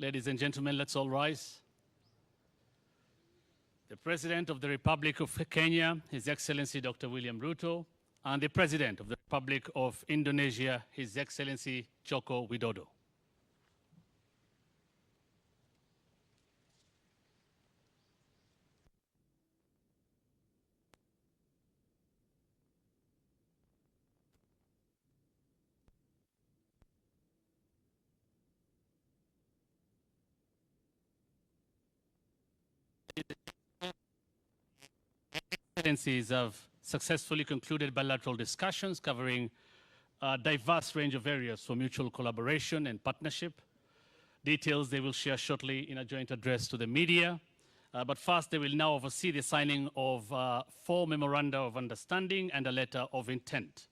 Ladies and gentlemen, let's all rise. The President of the Republic of Kenya, His Excellency Dr. William Ruto, and the President of the Republic of Indonesia, His Excellency Joko Widodo. Excellencies have successfully concluded bilateral discussions covering a diverse range of areas for mutual collaboration and partnership. Details they will share shortly in a joint address to the media. But first, they will now oversee the signing of 4 memoranda of understanding and a letter of intent.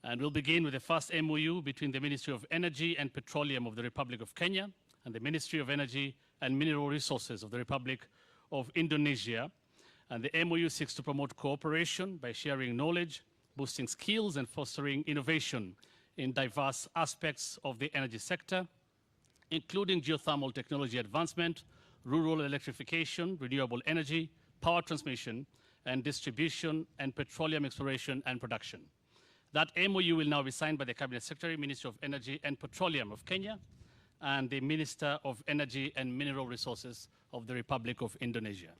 And we'll begin with the first MOU between the Ministry of Energy and Petroleum of the Republic of Kenya and the Ministry of Energy and Mineral Resources of the Republic of Indonesia. And the MOU seeks to promote cooperation by sharing knowledge, boosting skills, and fostering innovation in diverse aspects of the energy sector, including geothermal technology advancement, rural electrification, renewable energy, power transmission and distribution, and petroleum exploration and production. That MOU will now be signed by the Cabinet Secretary, Minister of Energy and Petroleum of Kenya, and the Minister of Energy and Mineral Resources of the Republic of Indonesia.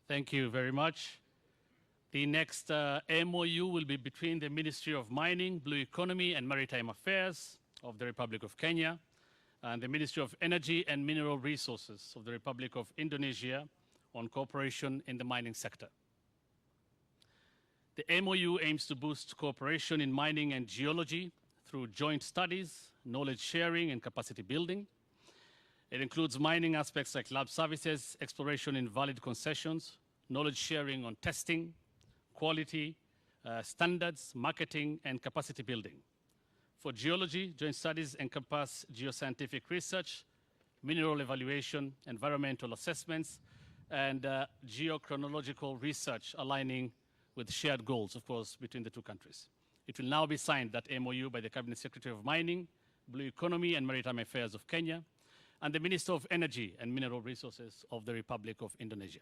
Thank you very much. The next MOU will be between the Ministry of Mining, Blue Economy and Maritime Affairs of the Republic of Kenya and the Ministry of Energy and Mineral Resources of the Republic of Indonesia on cooperation in the mining sector. The MOU aims to boost cooperation in mining and geology through joint studies, knowledge sharing, and capacity building. It includes mining aspects like lab services, exploration in valid concessions, knowledge sharing on testing, quality, standards, marketing, and capacity building. For geology, joint studies encompass geoscientific research, mineral evaluation, environmental assessments, and geochronological research aligning with shared goals, of course, between the two countries. It will now be signed, that MOU, by the Cabinet Secretary of Mining, Blue Economy and Maritime Affairs of Kenya, and the Minister of Energy and Mineral Resources of the Republic of Indonesia.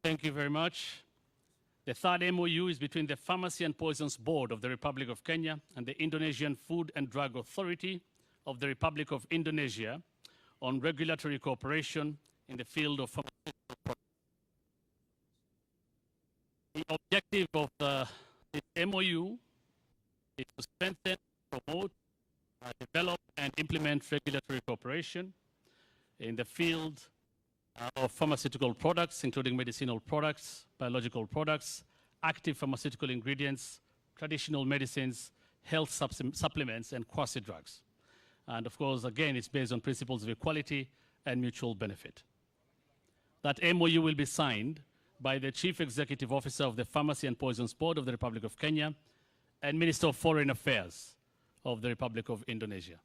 Thank you very much. The third MOU is between the Pharmacy and Poisons Board of the Republic of Kenya and the Indonesian Food and Drug Authority of the Republic of Indonesia on regulatory cooperation in the field of pharmaceutical products. The objective of the MOU is to strengthen, promote, develop, and implement regulatory cooperation in the field of pharmaceutical products, including medicinal products, biological products, active pharmaceutical ingredients, traditional medicines, health supplements, and quasi-drugs. And of course, again, it's based on principles of equality and mutual benefit. That MOU will be signed by the Chief Executive Officer of the Pharmacy and Poisons Board of the Republic of Kenya and Minister of Foreign Affairs of the Republic of Indonesia.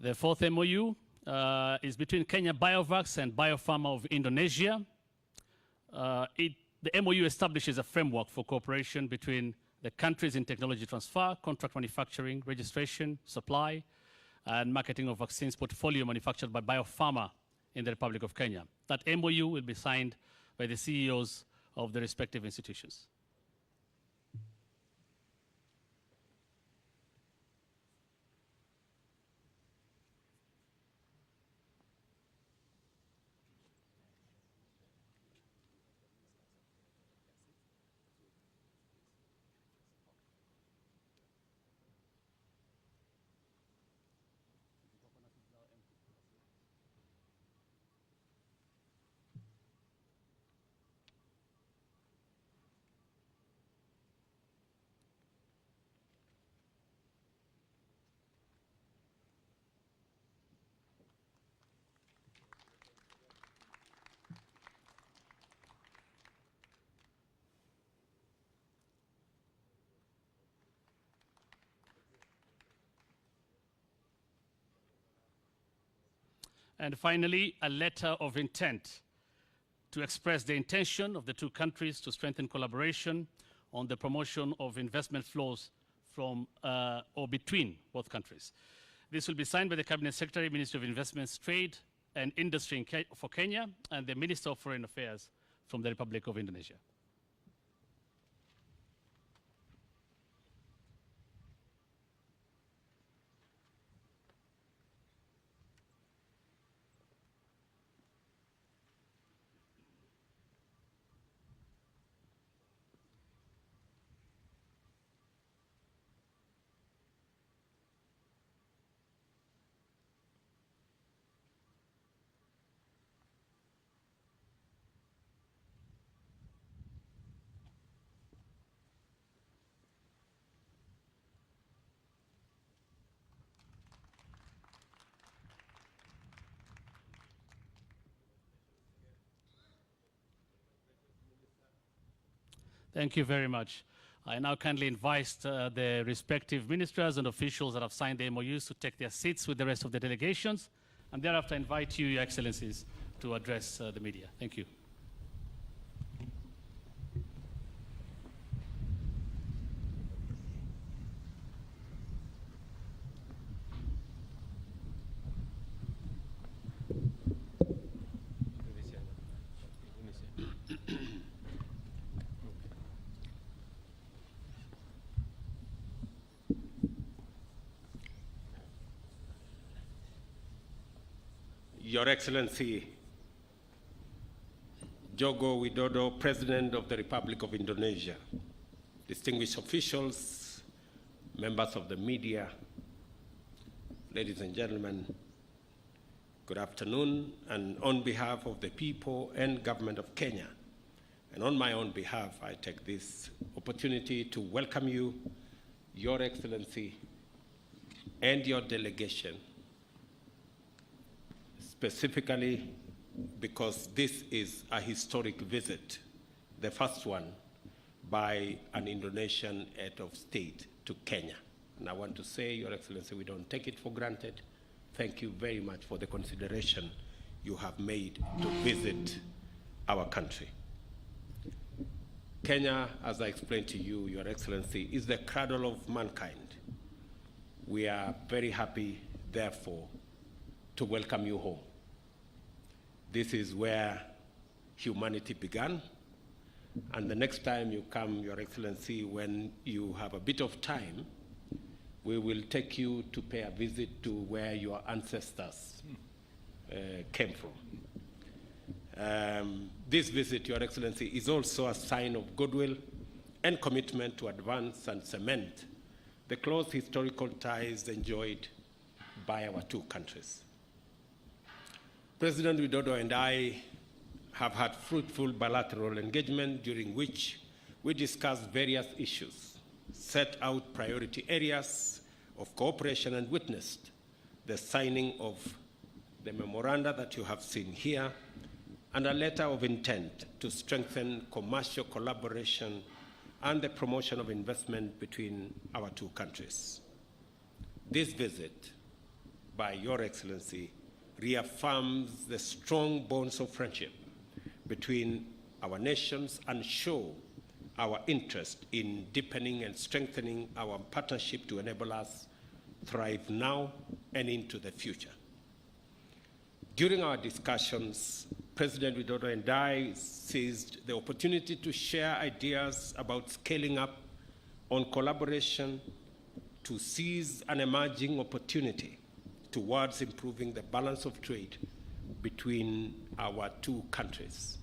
The fourth MOU is between Kenya Biovacs and Biopharma of Indonesia. The MOU establishes a framework for cooperation between the countries in technology transfer, contract manufacturing, registration, supply, and marketing of vaccines portfolio manufactured by Biopharma in the Republic of Kenya. That MOU will be signed by the CEOs of the respective institutions. And finally, a letter of intent to express the intention of the two countries to strengthen collaboration on the promotion of investment flows from or between both countries. This will be signed by the Cabinet Secretary, Ministry of Investments, Trade and Industry for Kenya, and the Minister of Foreign Affairs from the Republic of Indonesia. Thank you very much. I now kindly invite the respective ministers and officials that have signed the MOUs to take their seats with the rest of the delegations, and thereafter invite you, Your Excellencies, to address the media. Thank you. Your Excellency, Joko Widodo, President of the Republic of Indonesia, distinguished officials, members of the media, ladies and gentlemen, good afternoon, and on behalf of the people and government of Kenya, and on my own behalf, I take this opportunity to welcome you, Your Excellency, and your delegation, specifically because this is a historic visit, the first one by an Indonesian head of state to Kenya. And I want to say, Your Excellency, we don't take it for granted. Thank you very much for the consideration you have made to visit our country. Kenya, as I explained to you, Your Excellency, is the cradle of mankind. We are very happy, therefore, to welcome you home. This is where humanity began, and the next time you come, Your Excellency, when you have a bit of time, we will take you to pay a visit to where your ancestors came from. This visit, Your Excellency, is also a sign of goodwill and commitment to advance and cement the close historical ties enjoyed by our two countries. President Widodo and I have had fruitful bilateral engagement during which we discussed various issues, set out priority areas of cooperation, and witnessed the signing of the memoranda that you have seen here and a letter of intent to strengthen commercial collaboration and the promotion of investment between our two countries. This visit by Your Excellency reaffirms the strong bonds of friendship between our nations and show our interest in deepening and strengthening our partnership to enable us thrive now and into the future. During our discussions, President Widodo and I seized the opportunity to share ideas about scaling up on collaboration to seize an emerging opportunity towards improving the balance of trade between our two countries.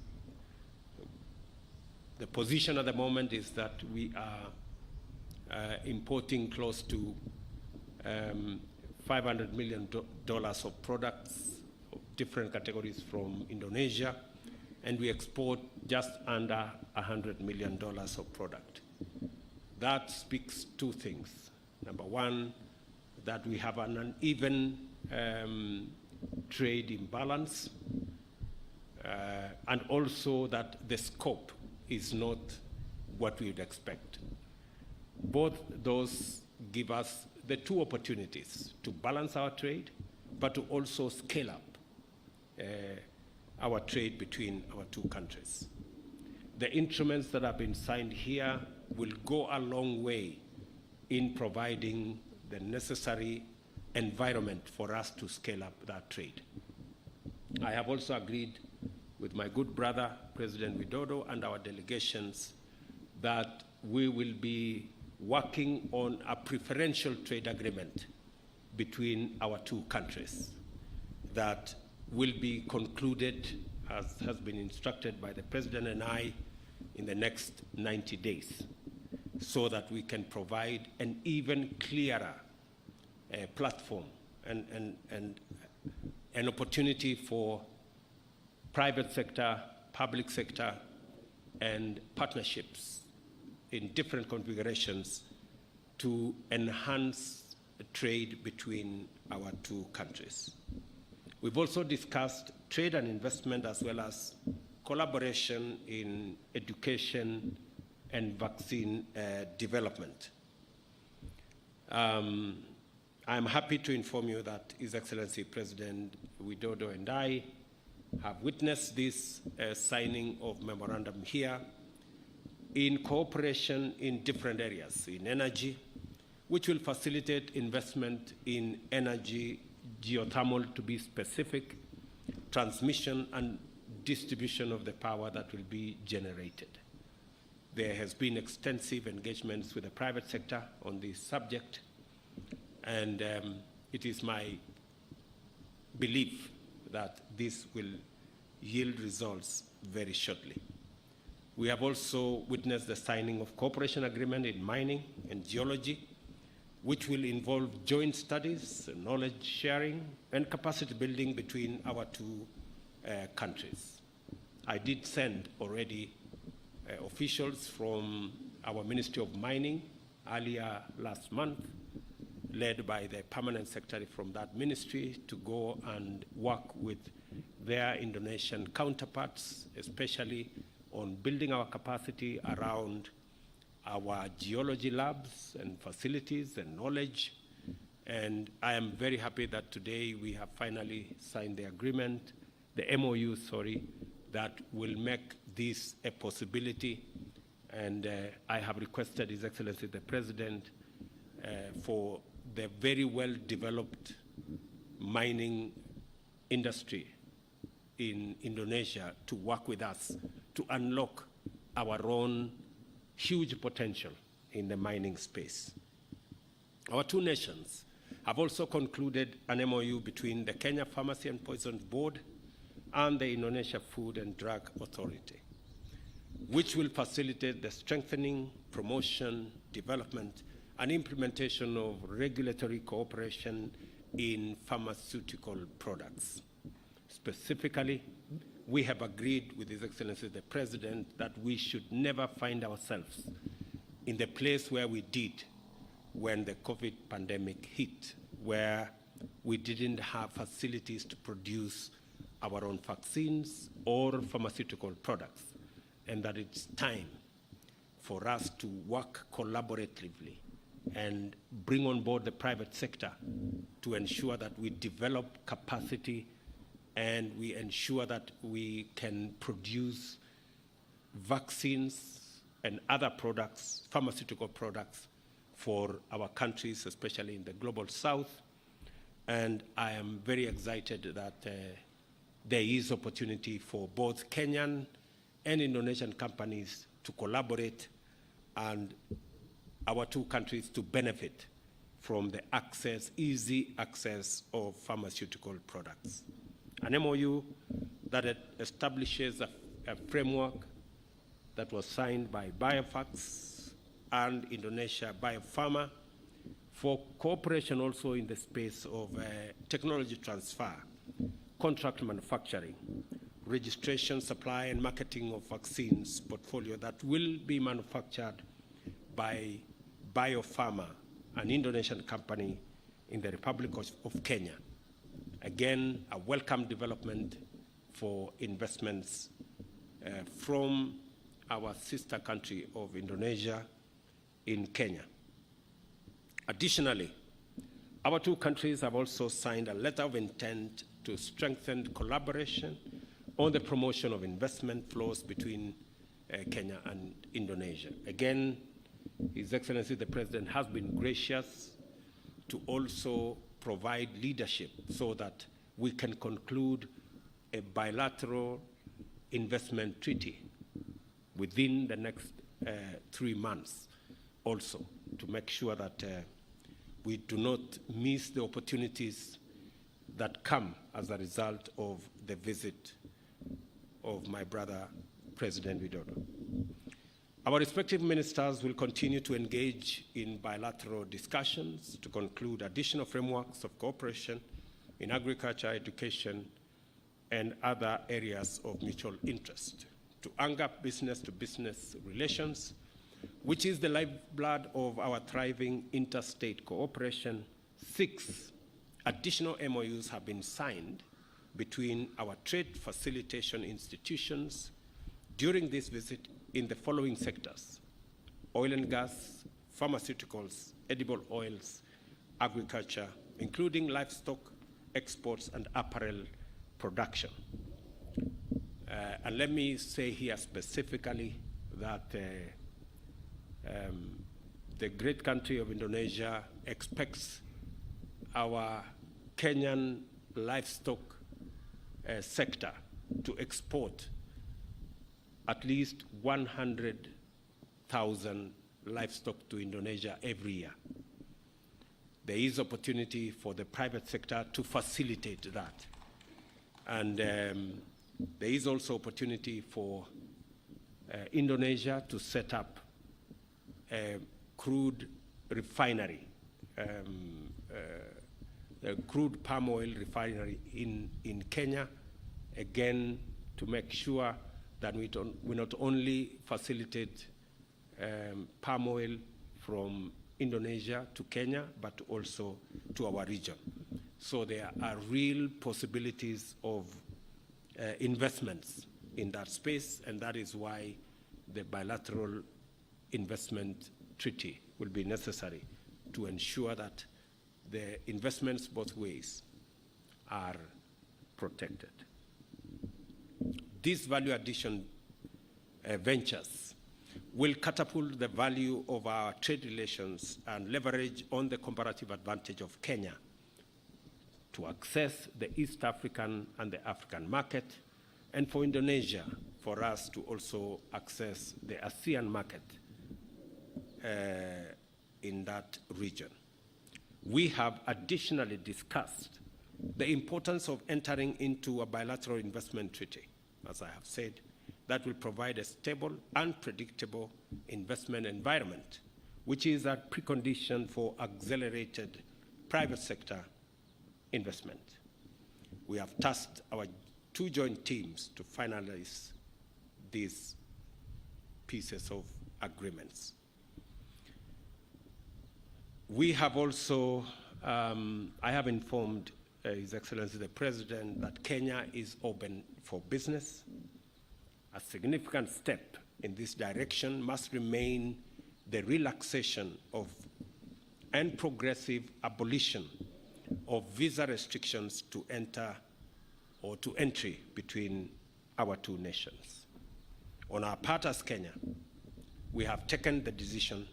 The position at the moment is that we are importing close to $500 million of products of different categories from Indonesia, and we export just under $100 million of product. That speaks two things. Number one, that we have an uneven trade imbalance, and also that the scope is not what we would expect. Both those give us the two opportunities to balance our trade, but to also scale up our trade between our two countries. The instruments that have been signed here will go a long way in providing the necessary environment for us to scale up that trade. I have also agreed with my good brother, President Widodo, and our delegations that we will be working on a preferential trade agreement between our two countries that will be concluded, as has been instructed by the President and I, in the next 90 days, so that we can provide an even clearer platform and an opportunity for private sector, public sector, and partnerships in different configurations to enhance trade between our two countries. We've also discussed trade and investment as well as collaboration in education and vaccine development. I'm happy to inform you that His Excellency President Widodo and I have witnessed this signing of memorandum here in cooperation in different areas, in energy, which will facilitate investment in energy, geothermal to be specific, transmission and distribution of the power that will be generated. There has been extensive engagements with the private sector on this subject, and it is my belief that this will yield results very shortly. We have also witnessed the signing of cooperation agreement in mining and geology, which will involve joint studies, knowledge sharing, and capacity building between our two countries. I did send already officials from our Ministry of Mining earlier last month, led by the permanent secretary from that ministry, to go and work with their Indonesian counterparts, especially on building our capacity around our geology labs and facilities and knowledge. And I am very happy that today we have finally signed the agreement, the MOU, that will make this a possibility. And I have requested His Excellency the President for the very well-developed mining industry in Indonesia to work with us to unlock our own huge potential in the mining space. Our two nations have also concluded an MOU between the Kenya Pharmacy and Poisons Board and the Indonesia Food and Drug Authority. which will facilitate the strengthening, promotion, development, and implementation of regulatory cooperation in pharmaceutical products. Specifically, we have agreed with His Excellency the President that we should never find ourselves in the place where we did when the COVID pandemic hit, where we didn't have facilities to produce our own vaccines or pharmaceutical products, and that it's time for us to work collaboratively and bring on board the private sector to ensure that we develop capacity and we ensure that we can produce vaccines and other products, pharmaceutical products, for our countries, especially in the global south. And I am very excited that there is opportunity for both Kenyan and Indonesian companies to collaborate and our two countries to benefit from the access, easy access of pharmaceutical products. An MOU that establishes a framework that was signed by Biofax and Indonesia Biopharma for cooperation also in the space of technology transfer, contract manufacturing, registration, supply, and marketing of vaccines portfolio that will be manufactured by Biopharma, an Indonesian company in the Republic of Kenya. Again, a welcome development for investments from our sister country of Indonesia in Kenya. Additionally, our two countries have also signed a letter of intent to strengthen collaboration on the promotion of investment flows between Kenya and Indonesia. Again, His Excellency the President has been gracious to also provide leadership so that we can conclude a bilateral investment treaty within the next 3 months also, to make sure that we do not miss the opportunities that come as a result of the visit of my brother, President Widodo. Our respective ministers will continue to engage in bilateral discussions to conclude additional frameworks of cooperation in agriculture, education, and other areas of mutual interest to anchor up business-to-business relations, which is the lifeblood of our thriving interstate cooperation. 6 additional MOUs have been signed between our trade facilitation institutions during this visit in the following sectors: oil and gas, pharmaceuticals, edible oils, agriculture, including livestock exports and apparel production. And let me say here specifically that the great country of Indonesia expects our Kenyan livestock sector to export at least 100,000 livestock to Indonesia every year. There is opportunity for the private sector to facilitate that. And there is also opportunity for Indonesia to set up a crude refinery, a crude palm oil refinery in Kenya, again, to make sure that we not only facilitate palm oil from Indonesia to Kenya, but also to our region. So there are real possibilities of investments in that space, and that is why the bilateral investment treaty will be necessary to ensure that the investments both ways are protected. These value addition ventures will catapult the value of our trade relations and leverage on the comparative advantage of Kenya to access the East African and the African market, and for Indonesia, for us to also access the ASEAN market in that region. We have additionally discussed the importance of entering into a bilateral investment treaty, as I have said, that will provide a stable and predictable investment environment, which is a precondition for accelerated private sector investment. We have tasked our two joint teams to finalize these pieces of agreements. We have also, I have informed His Excellency the President that Kenya is open for business. A significant step in this direction must remain the relaxation of and progressive abolition of visa restrictions to enter or to entry between our two nations. On our part as Kenya, we have taken the decision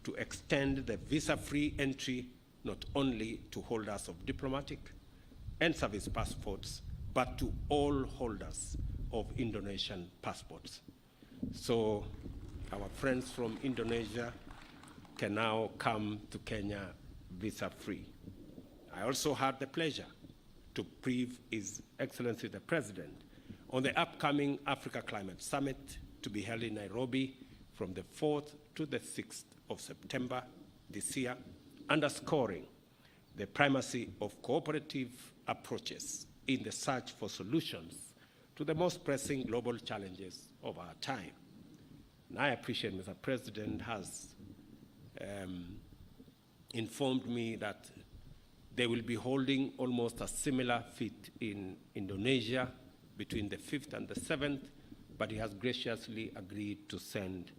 to extend the visa-free entry not only to holders of diplomatic and service passports, but to all holders of Indonesian passports. So our friends from Indonesia can now come to Kenya visa-free. I also had the pleasure to brief His Excellency the President on the upcoming Africa Climate Summit to be held in Nairobi from the 4th to the 6th of September this year, underscoring the primacy of cooperative approaches in the search for solutions to the most pressing global challenges of our time. And I appreciate Mr. President has informed me that they will be holding almost a similar feat in Indonesia between the 5th and the 7th, but he has graciously agreed to send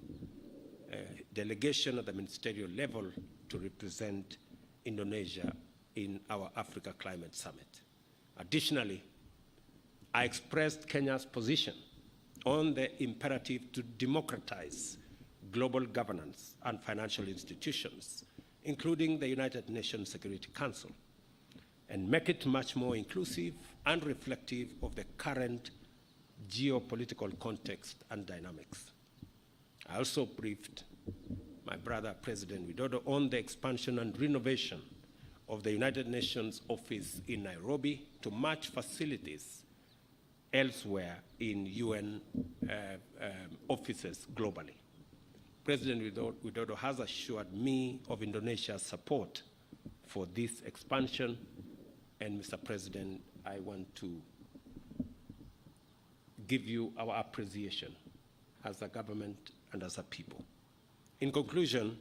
a delegation at the ministerial level to represent Indonesia in our Africa Climate Summit. Additionally, I expressed Kenya's position on the imperative to democratize global governance and financial institutions, including the United Nations Security Council, and make it much more inclusive and reflective of the current geopolitical context and dynamics. I also briefed my brother, President Widodo, on the expansion and renovation of the United Nations office in Nairobi to match facilities elsewhere in UN offices globally. President Widodo has assured me of Indonesia's support for this expansion, and Mr. President, I want to give you our appreciation as a government and as a people. In conclusion,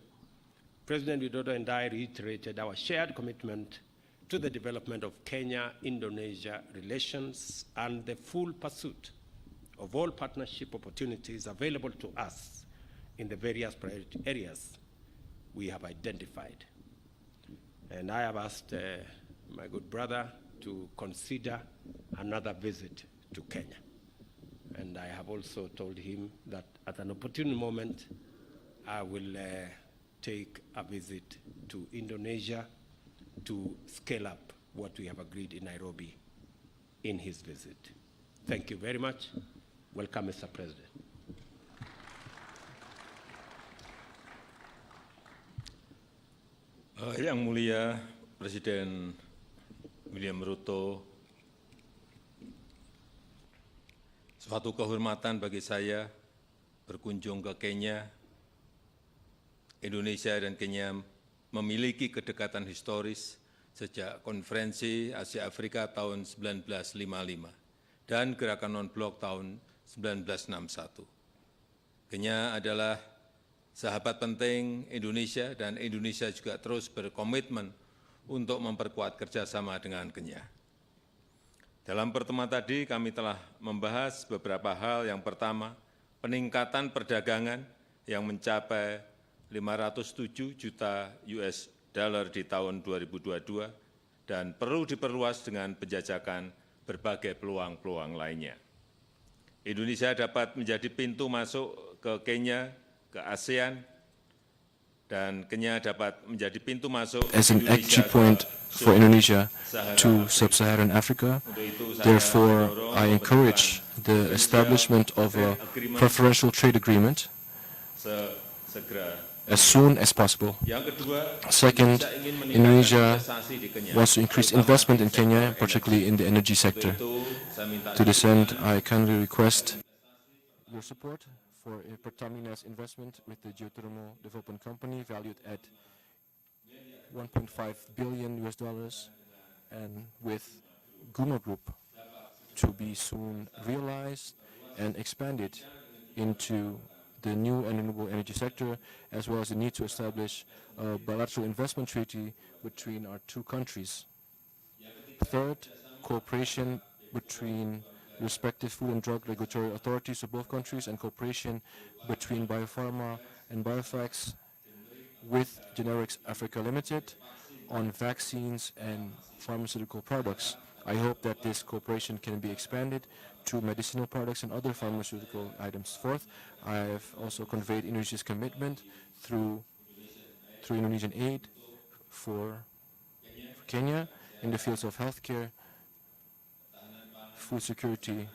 President Widodo and I reiterated our shared commitment to the development of Kenya-Indonesia relations and the full pursuit of all partnership opportunities available to us in the various priority areas we have identified. And I have asked my good brother to consider another visit to Kenya. And I have also told him that at an opportune moment, I will take a visit to Indonesia to scale up what we have agreed in Nairobi in his visit. Thank you very much. Welcome, Mr. President. Yang Mulia Presiden William Ruto, suatu kehormatan bagi saya berkunjung ke Kenya. Indonesia dan Kenya memiliki kedekatan historis sejak Konferensi Asia Afrika tahun 1955 dan Gerakan Non-Blok tahun 1961. Kenya adalah sahabat penting Indonesia dan Indonesia juga terus berkomitmen untuk memperkuat kerjasama dengan Kenya. Dalam pertemuan tadi kami telah membahas beberapa hal. Yang pertama, peningkatan perdagangan yang mencapai 507 juta US dollar di tahun 2022 dan perlu diperluas dengan penjajakan berbagai peluang-peluang lainnya. Indonesia dapat menjadi pintu masuk ke Kenya, ke ASEAN, dan Kenya dapat menjadi pintu masuk as an entry point for Indonesia to sub-Saharan Africa. Therefore, I encourage the establishment of a preferential trade agreement as soon as possible. Second, Indonesia wants to increase investment in Kenya, particularly in the energy sector. To this end, I kindly request your support for Pertamina's investment with the Geothermal Development Company valued at $1.5 billion US, and with Guma Group to be soon realized and expanded into the new and renewable energy sector, as well as the need to establish a bilateral investment treaty between our two countries. Third, cooperation between respective food and drug regulatory authorities of both countries, and cooperation between Biopharma and Biofax with Generics Africa Limited on vaccines and pharmaceutical products. I hope that this cooperation can be expanded to medicinal products and other pharmaceutical items. Fourth, I have also conveyed Indonesia's commitment through Indonesian aid for Kenya in the fields of healthcare, food security,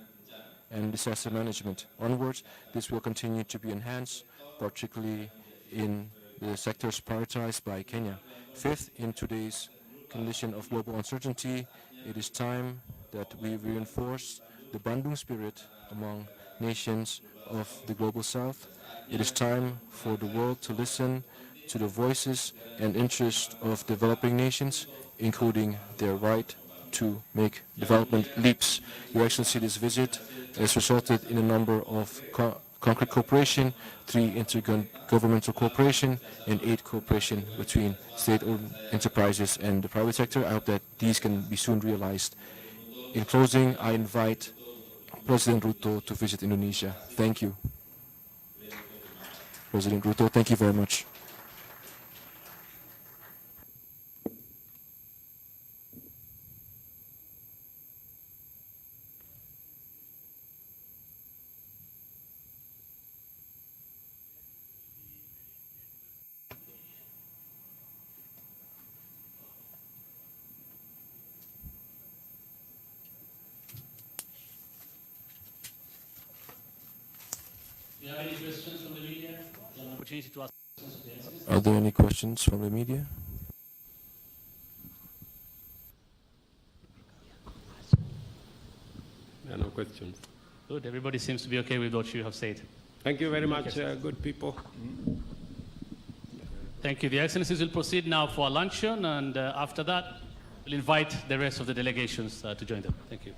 and disaster management. Onwards, this will continue to be enhanced, particularly in the sectors prioritized by Kenya. Fifth, in today's condition of global uncertainty, it is time that we reinforce the Bandung spirit among nations of the Global South. It is time for the world to listen to the voices and interests of developing nations, including their right to make development leaps. Your Excellency, this visit has resulted in a number of concrete cooperation, 3 intergovernmental cooperation, and 8 cooperation between state-owned enterprises and the private sector. I hope that these can be soon realized. In closing, I invite President Ruto to visit Indonesia. Thank you. President Ruto, thank you very much. Do you have any questions from the media? An opportunity to ask questions of the Excellency. Are there any questions from the media? No questions. Good. Everybody seems to be okay with what you have said. Thank you very much, good people. Thank you. The Excellencies will proceed now for a luncheon, and after that, we'll invite the rest of the delegations to join them. Thank you.